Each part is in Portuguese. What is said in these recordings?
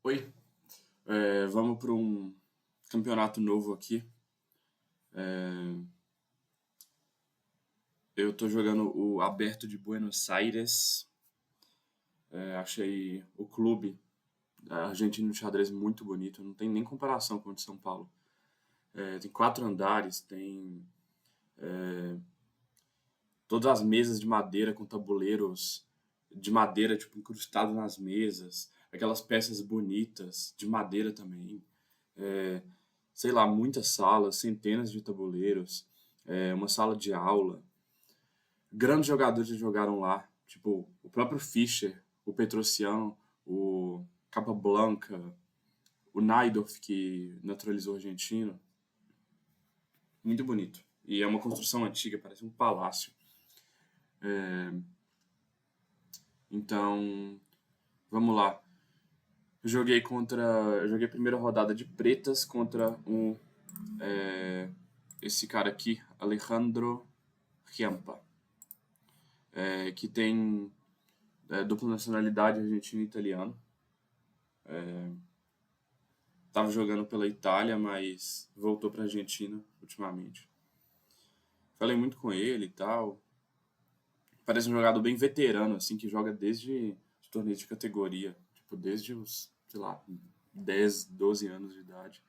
Oi, vamos para um campeonato novo aqui. É, eu tô jogando o Aberto de Buenos Aires. Achei o clube argentino de xadrez muito bonito. Não tem nem comparação com o de São Paulo. Tem 4 andares, tem todas as mesas de madeira com tabuleiros de madeira tipo incrustado nas mesas, aquelas peças bonitas de madeira também. É, sei lá, muitas salas, centenas de tabuleiros, uma sala de aula. Grandes jogadores já jogaram lá, tipo o próprio Fischer, o Petrosiano, o Capablanca, o Naidorf, que naturalizou o argentino. Muito bonito. E é uma construção antiga, parece um palácio. Então, vamos lá. Eu joguei a primeira rodada de pretas contra esse cara aqui, Alejandro Chiampa, que tem dupla nacionalidade argentino e italiano. Tava jogando pela Itália, mas voltou pra Argentina ultimamente. Falei muito com ele e tal. Parece um jogador bem veterano, assim, que joga desde os torneios de categoria. Tipo, desde os, sei lá, 10, 12 anos de idade.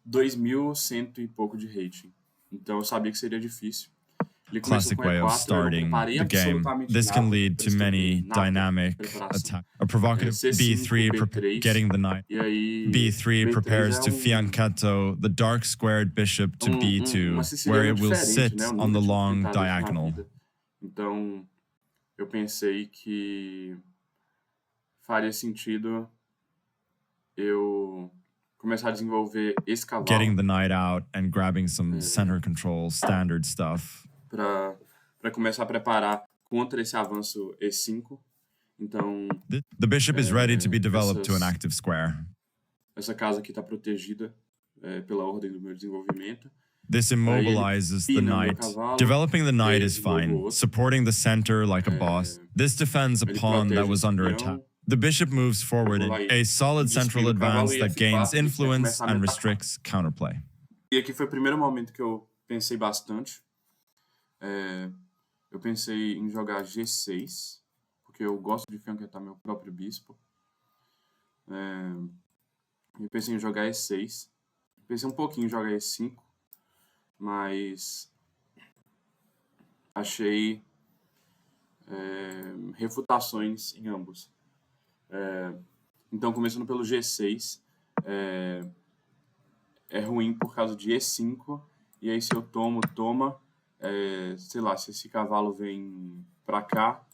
2.100 e pouco de rating. Então eu sabia que seria difícil. Ele começou Classic com way of E4, eu não starting preparei the game. absolutamente This can nada lead pra to esse many torneio. Nada de dynamic preparação. attack. A provocative C5, b3 B3, getting the knight. e aí B3 B3 prepares é to fianchetto the dark squared bishop to uma b2, siciliana where it will diferente, sit né? Eu on nunca the tinha long enfrentado isso na diagonal. vida. Então eu pensei que faria sentido eu começar a desenvolver esse Getting cavalo the knight out and grabbing some center control standard stuff. para começar a preparar contra esse avanço E5. Então, The bishop is ready to be developed to an essas, active square. essa casa aqui está protegida pela ordem do meu desenvolvimento. This immobilizes the pina meu knight. cavalo, Developing the e aí knight eu is desenvolvo fine. outro. Supporting the center like a boss. This defends a Ele pawn that protege was esse under peão. attack. The bishop moves forward Eu in vou lá a e solid central despino o cavalo advance e that gains F4 e influence começar a me and atacar. restricts counterplay. E aqui foi o primeiro momento que eu pensei bastante. Eu pensei em jogar G6, porque eu gosto de fianquetar meu próprio bispo. Eu pensei em jogar E6. Pensei um pouquinho em jogar E5, mas achei refutações em ambos. Então, começando pelo G6, é ruim por causa de E5, e aí se eu toma, sei lá, se esse cavalo vem pra cá,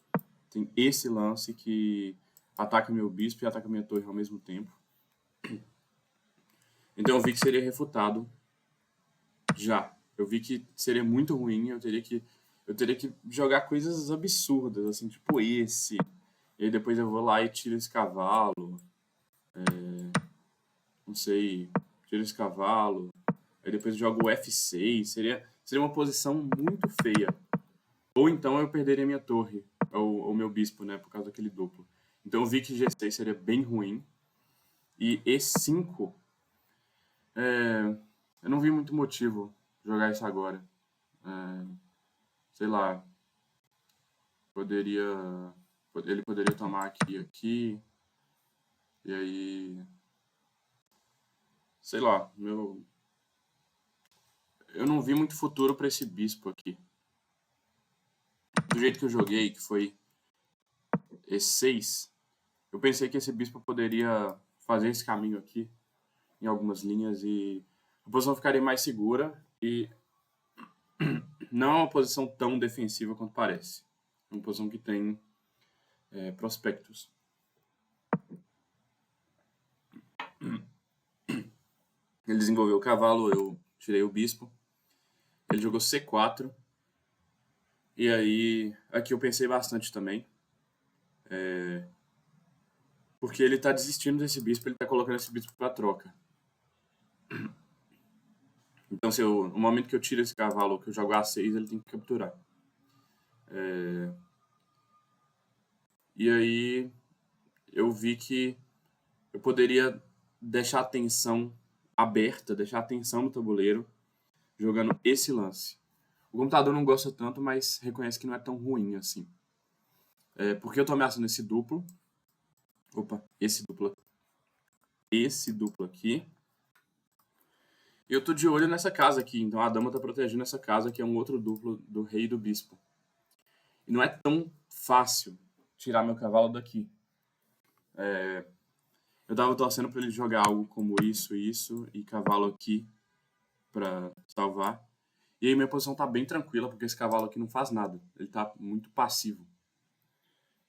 tem esse lance que ataca meu bispo e ataca minha torre ao mesmo tempo. Então eu vi que seria refutado já. Eu vi que seria muito ruim, eu teria que jogar coisas absurdas, assim, tipo esse. E aí depois eu vou lá e tiro esse cavalo. Não sei, tiro esse cavalo. Aí depois eu jogo o F6. Seria uma posição muito feia. Ou então eu perderia minha torre, ou meu bispo, né, por causa daquele duplo. Então eu vi que G6 seria bem ruim. E E5, eu não vi muito motivo jogar isso agora. Sei lá, ele poderia tomar aqui, e aí, sei lá, eu não vi muito futuro para esse bispo aqui. Do jeito que eu joguei, que foi E6, eu pensei que esse bispo poderia fazer esse caminho aqui, em algumas linhas, e a posição ficaria mais segura, e não é uma posição tão defensiva quanto parece. É uma posição que tem prospectos. Ele desenvolveu o cavalo, eu tirei o bispo. Ele jogou C4. E aí, aqui eu pensei bastante também. Porque ele tá desistindo desse bispo, ele tá colocando esse bispo pra troca. Então, no momento que eu tiro esse cavalo, que eu jogo A6, ele tem que capturar. E aí, eu vi que eu poderia deixar a tensão aberta, deixar a tensão no tabuleiro, jogando esse lance. O computador não gosta tanto, mas reconhece que não é tão ruim assim. Porque eu tô ameaçando esse duplo. Opa, esse duplo aqui. E eu tô de olho nessa casa aqui, então a dama tá protegendo essa casa, que é um outro duplo do rei e do bispo. E não é tão fácil tirar meu cavalo daqui. Eu tava torcendo pra ele jogar algo como isso, e cavalo aqui pra salvar. E aí minha posição tá bem tranquila, porque esse cavalo aqui não faz nada. Ele tá muito passivo.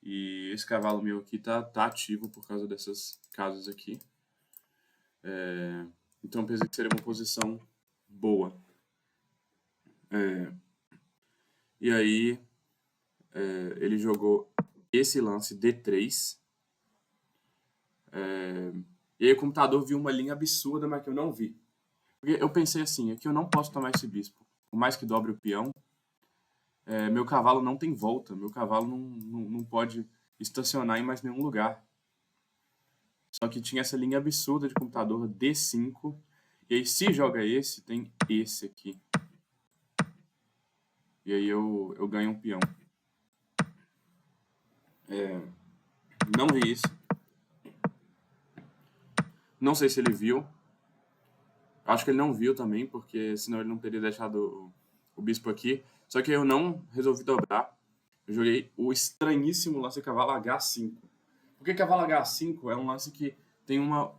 E esse cavalo meu aqui tá ativo por causa dessas casas aqui. Então eu pensei que seria uma posição boa. E aí ele jogou esse lance D3. E aí o computador viu uma linha absurda, mas que eu não vi. Porque eu pensei assim, aqui eu não posso tomar esse bispo. Por mais que dobre o peão, meu cavalo não tem volta. Meu cavalo não pode estacionar em mais nenhum lugar. Só que tinha essa linha absurda de computador D5. E aí se joga esse, tem esse aqui. E aí eu ganho um peão. Não vi isso. Não sei se ele viu. Acho que ele não viu também, porque senão ele não teria deixado o bispo aqui. Só que eu não resolvi dobrar. Eu joguei o estranhíssimo lance cavalo H5. Porque cavalo H5 é um lance que tem uma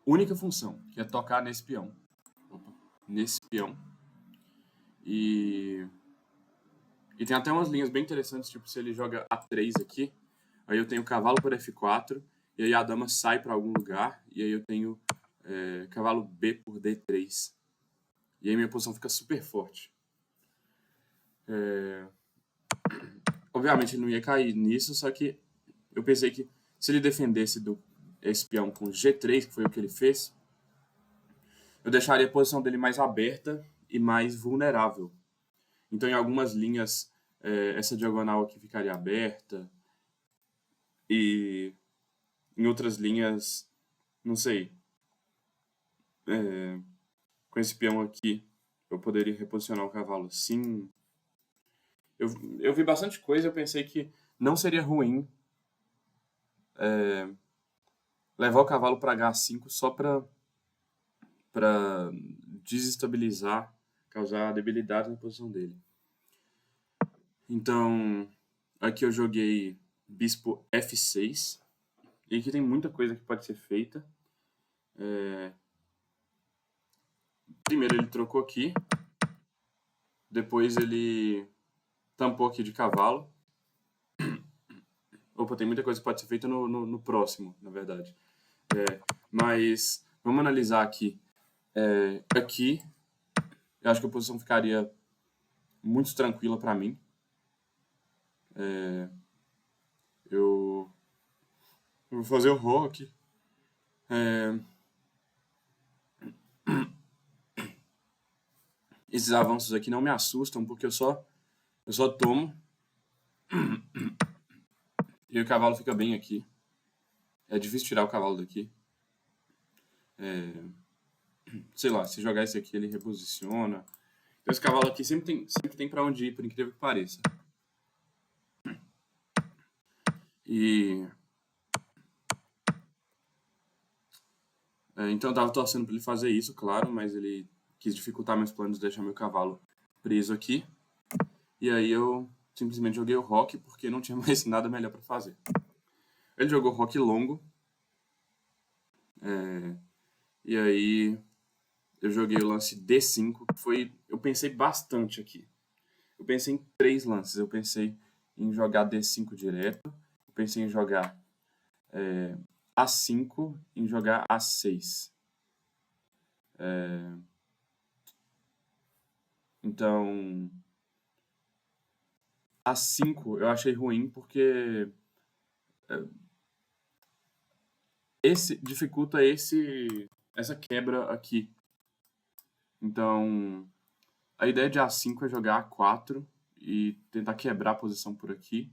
única função, que é tocar nesse peão. Nesse peão. E tem até umas linhas bem interessantes, tipo se ele joga A3 aqui, aí eu tenho cavalo por F4, e aí a dama sai para algum lugar, e aí eu tenho cavalo B por D3. E aí minha posição fica super forte. Obviamente ele não ia cair nisso, só que eu pensei que se ele defendesse esse peão com G3, que foi o que ele fez, eu deixaria a posição dele mais aberta e mais vulnerável. Então, em algumas linhas, essa diagonal aqui ficaria aberta. E em outras linhas, não sei. Com esse peão aqui, eu poderia reposicionar o cavalo assim. Eu vi bastante coisa, eu pensei que não seria ruim levar o cavalo para H5 só para desestabilizar, causar debilidade na posição dele. Então, aqui eu joguei bispo F6. E aqui tem muita coisa que pode ser feita. Primeiro ele trocou aqui. Depois ele tampou aqui de cavalo. Opa, tem muita coisa que pode ser feita no próximo, na verdade. Mas vamos analisar aqui. Aqui, eu acho que a posição ficaria muito tranquila para mim. Eu vou fazer o rock. Esses avanços aqui não me assustam, porque eu só tomo. E o cavalo fica bem aqui. É difícil tirar o cavalo daqui. Sei lá, se jogar esse aqui, ele reposiciona. Então, esse cavalo aqui sempre tem pra onde ir, por incrível que pareça. Então eu tava torcendo pra ele fazer isso, claro, mas ele quis dificultar meus planos de deixar meu cavalo preso aqui. E aí eu simplesmente joguei o rock, porque não tinha mais nada melhor pra fazer. Ele jogou rock longo. E aí eu joguei o lance D5, que foi... Eu pensei bastante aqui. Eu pensei em 3 lances. Eu pensei em jogar D5 direto. Eu pensei em jogar A5, em jogar A6. Então, A5 eu achei ruim porque dificulta essa quebra aqui. Então, a ideia de A5 é jogar A4 e tentar quebrar a posição por aqui.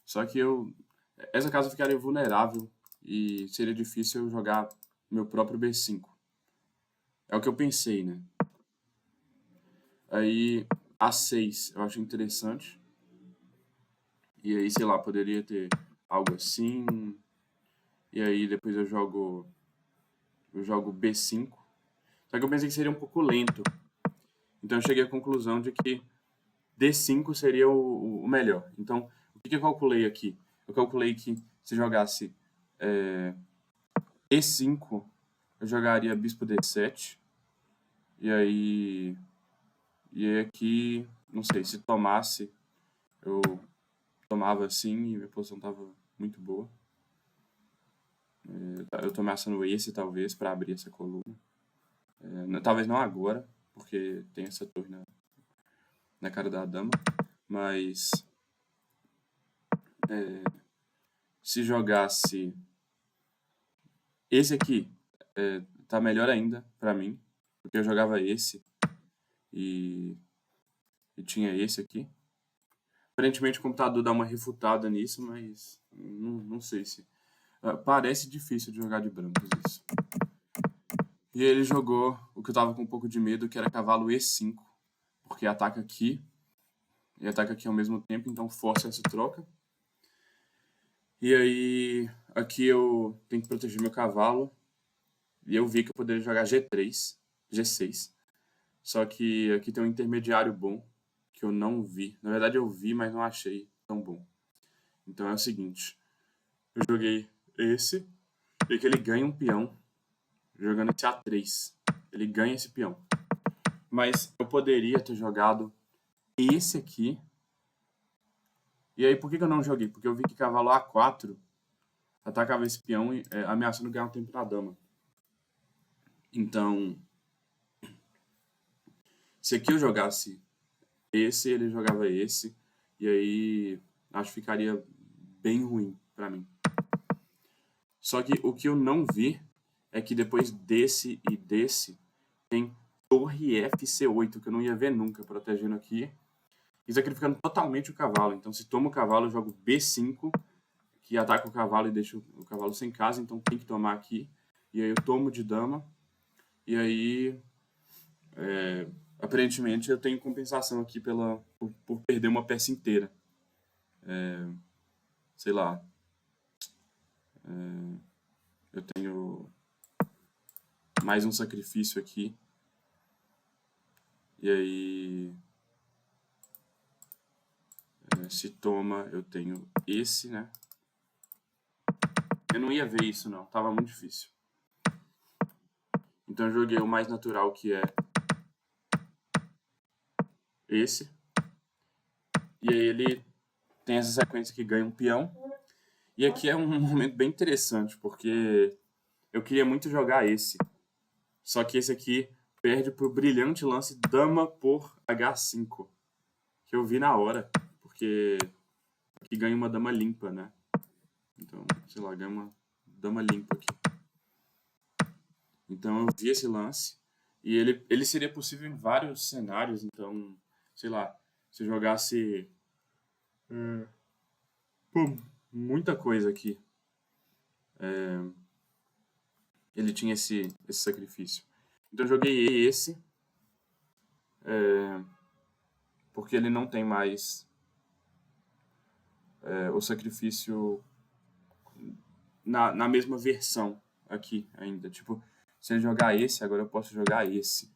Só que essa casa ficaria vulnerável e seria difícil eu jogar meu próprio B5. É o que eu pensei, né? Aí, A6 eu acho interessante. E aí, sei lá, poderia ter algo assim. E aí depois eu jogo B5. Só que eu pensei que seria um pouco lento. Então eu cheguei à conclusão de que D5 seria o melhor. Então, o que eu calculei aqui? Eu calculei que se jogasse E5, eu jogaria bispo D7. E aí aqui, não sei, se tomasse, eu tomava assim e minha posição tava muito boa. Eu tô ameaçando esse, talvez, para abrir essa coluna. Talvez não agora, porque tem essa torre na cara da dama. Mas se jogasse esse aqui, tá melhor ainda para mim, porque eu jogava esse e tinha esse aqui. Aparentemente o computador dá uma refutada nisso, mas não sei se... parece difícil de jogar de brancos isso. E ele jogou o que eu tava com um pouco de medo, que era cavalo E5, porque ataca aqui e ataca aqui ao mesmo tempo, então força essa troca. E aí, aqui eu tenho que proteger meu cavalo, e eu vi que eu poderia jogar G3, G6. Só que aqui tem um intermediário bom, que eu não vi. Na verdade eu vi, mas não achei tão bom. Então é o seguinte, eu joguei esse, e que ele ganha um peão, jogando esse A3. Ele ganha esse peão. Mas eu poderia ter jogado esse aqui. E aí, por que eu não joguei? Porque eu vi que cavalo A4 atacava esse peão, ameaçando ganhar um tempo na dama. Então, se aqui eu jogasse esse, ele jogava esse. E aí, acho que ficaria bem ruim pra mim. Só que o que eu não vi é que depois desse e desse, tem torre FC8, que eu não ia ver nunca, protegendo aqui. E sacrificando totalmente o cavalo. Então, se toma o cavalo, eu jogo B5, que ataca o cavalo e deixa o cavalo sem casa. Então, tem que tomar aqui. E aí eu tomo de dama. E aí, aparentemente, eu tenho compensação aqui por perder uma peça inteira. Sei lá. Eu tenho mais um sacrifício aqui. E aí, se toma, eu tenho esse, né? Eu não ia ver isso, não. Tava muito difícil. Então eu joguei o mais natural, que é esse. E aí ele tem essa sequência que ganha um peão. E aqui é um momento bem interessante, porque eu queria muito jogar esse. Só que esse aqui perde pro brilhante lance dama por H5. Que eu vi na hora. Porque aqui ganha uma dama limpa, né? Então, sei lá, ganha uma dama limpa aqui. Então eu vi esse lance. E ele seria possível em vários cenários. Então, sei lá, se eu jogasse... muita coisa aqui. Ele tinha esse sacrifício. Então eu joguei esse. Porque ele não tem mais o sacrifício na mesma versão aqui ainda. Tipo, se ele jogar esse, agora eu posso jogar esse.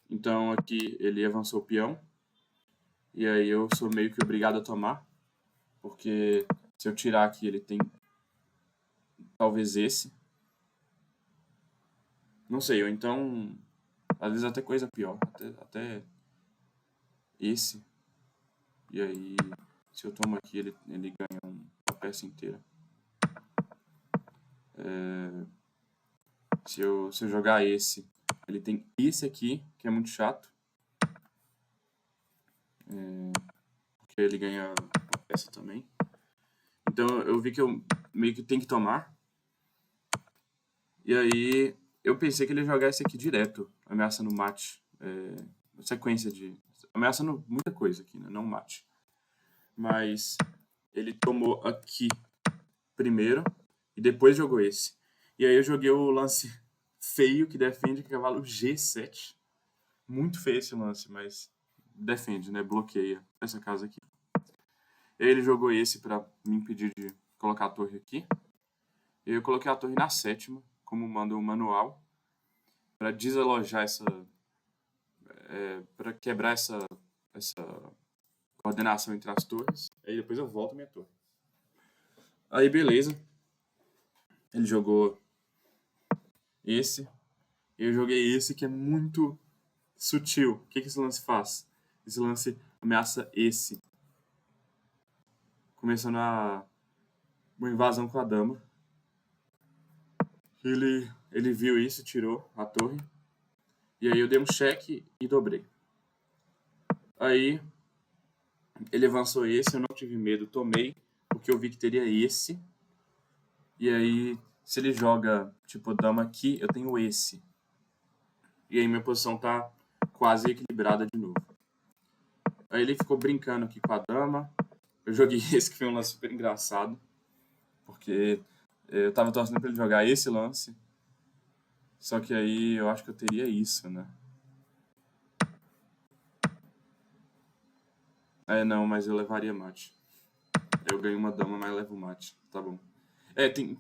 Então aqui ele avançou o peão. E aí eu sou meio que obrigado a tomar. Porque se eu tirar aqui, ele tem talvez esse. Não sei, ou então... Às vezes até coisa pior. Até esse. E aí, se eu tomo aqui, ele ganha uma peça inteira. Se eu jogar esse, ele tem esse aqui, que é muito chato. Porque ele ganha uma peça também. Então eu vi que eu meio que tenho que tomar. E aí eu pensei que ele ia jogar esse aqui direto, ameaçando mate. Sequência de... ameaçando muita coisa aqui, né? Não mate. Mas ele tomou aqui primeiro e depois jogou esse. E aí eu joguei o lance feio que defende cavalo G7. Muito feio esse lance, mas defende, né? Bloqueia essa casa aqui. E aí ele jogou esse para me impedir de colocar a torre aqui. E eu coloquei a torre na 7ª, como manda o manual, para desalojar essa... para quebrar essa coordenação entre as torres. Aí depois eu volto a minha torre. Aí beleza. Ele jogou esse. Eu joguei esse que é muito sutil. O que esse lance faz? Esse lance ameaça esse. Começando uma invasão com a dama. Ele viu isso, tirou a torre. E aí eu dei um cheque e dobrei. Aí ele avançou esse, eu não tive medo, tomei, porque eu vi que teria esse. E aí, se ele joga, tipo, dama aqui, eu tenho esse. E aí minha posição tá quase equilibrada de novo. Aí ele ficou brincando aqui com a dama. Eu joguei esse, que foi um lance super engraçado. Porque eu tava torcendo pra ele jogar esse lance. Só que aí eu acho que eu teria isso, né? Não, mas eu levaria mate. Eu ganho uma dama, mas levo mate. Tá bom.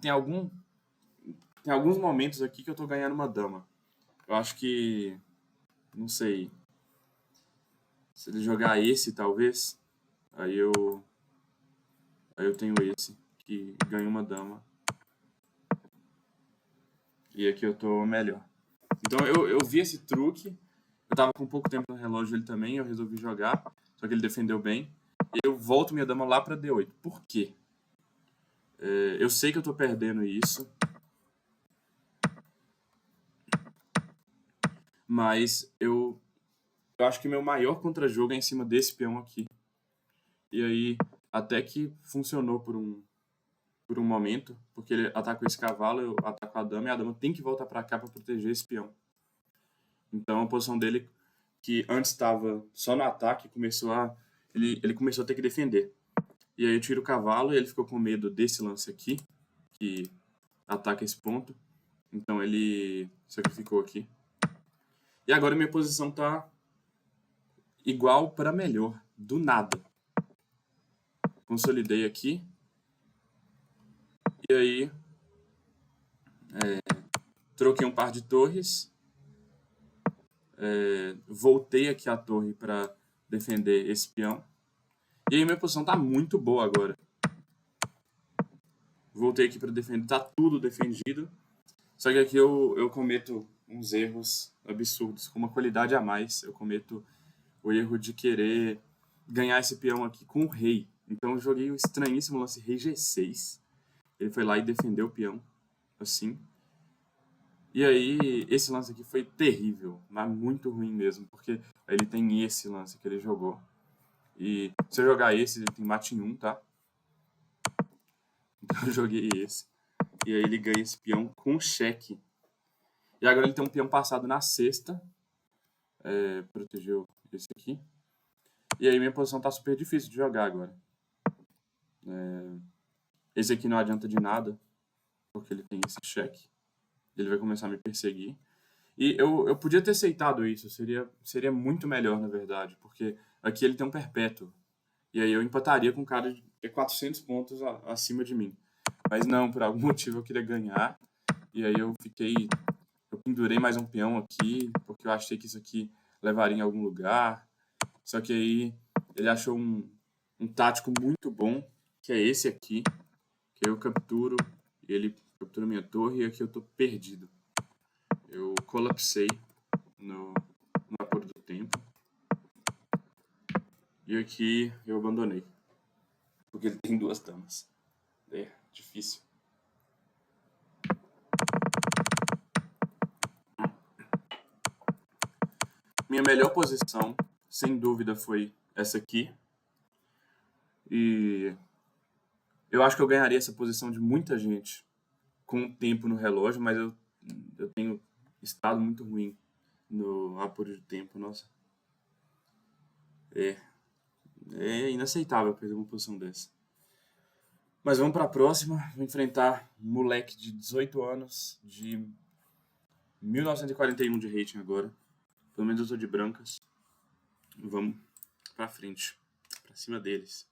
Tem alguns momentos aqui que eu tô ganhando uma dama. Eu acho que... Não sei. Se ele jogar esse, talvez... Aí eu tenho esse, que ganha uma dama. E aqui eu tô melhor. Então eu vi esse truque. Eu tava com pouco tempo no relógio ele também, eu resolvi jogar. Só que ele defendeu bem. E eu volto minha dama lá pra D8. Por quê? Eu sei que eu tô perdendo isso. Mas eu acho que meu maior contra-jogo é em cima desse peão aqui. E aí, até que funcionou por um momento, porque ele ataca esse cavalo, eu ataco a dama, e a dama tem que voltar pra cá pra proteger esse peão. Então a posição dele, que antes estava só no ataque, ele começou a ter que defender. E aí eu tiro o cavalo e ele ficou com medo desse lance aqui, que ataca esse ponto. Então ele sacrificou aqui. E agora minha posição tá igual para melhor, do nada. Consolidei aqui. E aí troquei um par de torres. Voltei aqui a torre para defender esse peão. E aí minha posição tá muito boa agora. Voltei aqui para defender, tá tudo defendido. Só que aqui eu cometo uns erros absurdos, com uma qualidade a mais. Eu cometo o erro de querer ganhar esse peão aqui com o rei. Então eu joguei o estranhíssimo lance rei G6. Ele foi lá e defendeu o peão, assim. E aí, esse lance aqui foi terrível, mas muito ruim mesmo, porque ele tem esse lance que ele jogou. E se eu jogar esse, ele tem mate em 1, tá? Então eu joguei esse. E aí ele ganha esse peão com cheque. E agora ele tem um peão passado na 6ª. Protegeu esse aqui. E aí minha posição tá super difícil de jogar agora. Esse aqui não adianta de nada, porque ele tem esse cheque. Ele vai começar a me perseguir. E eu podia ter aceitado isso, seria muito melhor, na verdade, porque aqui ele tem um perpétuo. E aí eu empataria com um cara de 400 pontos acima de mim. Mas não, por algum motivo eu queria ganhar. E aí eu pendurei mais um peão aqui, porque eu achei que isso aqui levaria em algum lugar. Só que aí ele achou um tático muito bom, que é esse aqui, que eu capturo, ele captura minha torre e aqui eu tô perdido. Eu colapsei no apuro do tempo. E aqui eu abandonei. Porque ele tem 2 damas. É difícil. Minha melhor posição, sem dúvida, foi essa aqui. E eu acho que eu ganharia essa posição de muita gente com o tempo no relógio, mas eu tenho estado muito ruim no apuro de tempo, nossa. É inaceitável perder uma posição dessa. Mas vamos pra próxima. Vou enfrentar um moleque de 18 anos, de 1941 de rating agora. Pelo menos eu tô de brancas. Vamos pra frente. Pra cima deles.